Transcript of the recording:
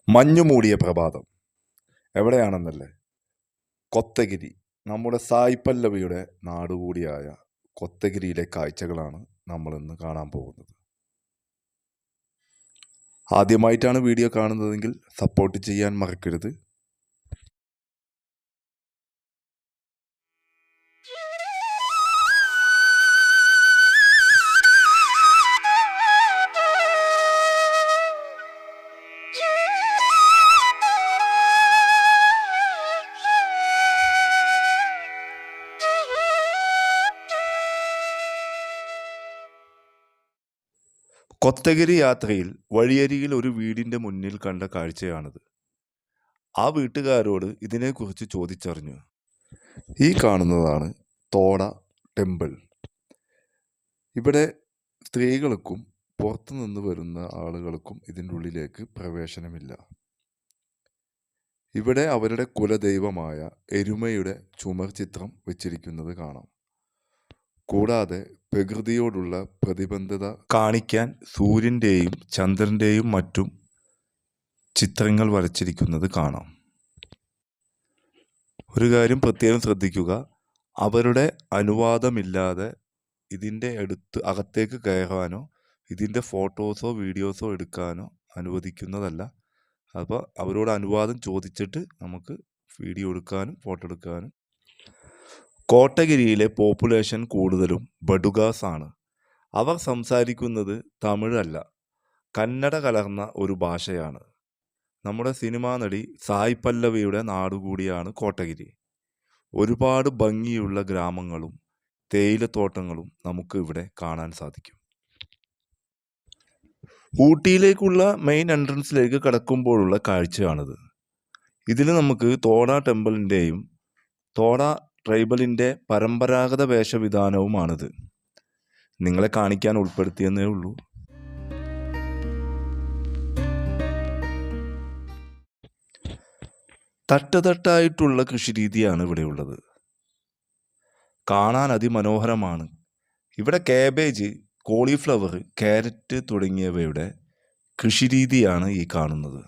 മഞ്ഞു മൂടിയ പ്രഭാതം എവിടെയാണെന്നല്ലേ? കൊത്തഗിരി, നമ്മുടെ സായ് പല്ലവിയുടെ നാടുകൂടിയായ കൊത്തഗിരിയിലെ കാഴ്ചകളാണ് നമ്മളിന്ന് കാണാൻ പോകുന്നത്. ആദ്യമായിട്ടാണ് വീഡിയോ കാണുന്നതെങ്കിൽ സപ്പോർട്ട് ചെയ്യാൻ മറക്കരുത്. കൊത്തഗിരി യാത്രയിൽ വഴിയരികിൽ ഒരു വീടിൻ്റെ മുന്നിൽ കണ്ട കാഴ്ചയാണിത്. ആ വീട്ടുകാരോട് ഇതിനെക്കുറിച്ച് ചോദിച്ചറിഞ്ഞു. ഈ കാണുന്നതാണ് തോട ടെമ്പിൾ. ഇവിടെ സ്ത്രീകൾക്കും പുറത്തുനിന്ന് വരുന്ന ആളുകൾക്കും ഇതിൻ്റെ ഉള്ളിലേക്ക് പ്രവേശനമില്ല. ഇവിടെ അവരുടെ കുലദൈവമായ എരുമയുടെ ചുമർ ചിത്രം വെച്ചിരിക്കുന്നത് കാണാം. കൂടാതെ പ്രകൃതിയോടുള്ള പ്രതിബദ്ധത കാണിക്കാൻ സൂര്യൻ്റെയും ചന്ദ്രൻ്റെയും മറ്റും ചിത്രങ്ങൾ വരച്ചിരിക്കുന്നത് കാണാം. ഒരു കാര്യം പ്രത്യേകം ശ്രദ്ധിക്കുക, അവരുടെ അനുവാദമില്ലാതെ ഇതിൻ്റെ അകത്തേക്ക് കയറാനോ ഇതിൻ്റെ ഫോട്ടോസോ വീഡിയോസോ എടുക്കാനോ അനുവദിക്കുന്നതല്ല. അപ്പോൾ അവരോട് അനുവാദം ചോദിച്ചിട്ട് നമുക്ക് വീഡിയോ എടുക്കാനും ഫോട്ടോ എടുക്കാനും. കോട്ടഗിരിയിലെ പോപ്പുലേഷൻ കൂടുതലും ബഡുഗാസ് ആണ്. അവർ സംസാരിക്കുന്നത് തമിഴല്ല, കന്നഡ കലർന്ന ഒരു ഭാഷയാണ്. നമ്മുടെ സിനിമാ നടി സായ് പല്ലവിയുടെ നാടുകൂടിയാണ് കോട്ടഗിരി. ഒരുപാട് ഭംഗിയുള്ള ഗ്രാമങ്ങളും തേയിലത്തോട്ടങ്ങളും നമുക്ക് ഇവിടെ കാണാൻ സാധിക്കും. ഊട്ടിയിലേക്കുള്ള മെയിൻ എൻട്രൻസിലേക്ക് കടക്കുമ്പോഴുള്ള കാഴ്ചയാണിത്. ഇതിൽ നമുക്ക് തോട ടെമ്പിളിൻ്റെയും തോട ട്രൈബലിൻ്റെ പരമ്പരാഗത വേഷവിധാനവുമാണിത്. നിങ്ങളെ കാണിക്കാൻ ഉൾപ്പെടുത്തിയെന്നേ ഉള്ളൂ. തട്ടുതട്ടായിട്ടുള്ള കൃഷിരീതിയാണ് ഇവിടെയുള്ളത്. കാണാൻ അതിമനോഹരമാണ്. ഇവിടെ കാബേജ്, കോളിഫ്ലവർ, ക്യാരറ്റ് തുടങ്ങിയവയുടെ കൃഷിരീതിയാണ് ഈ കാണുന്നത്.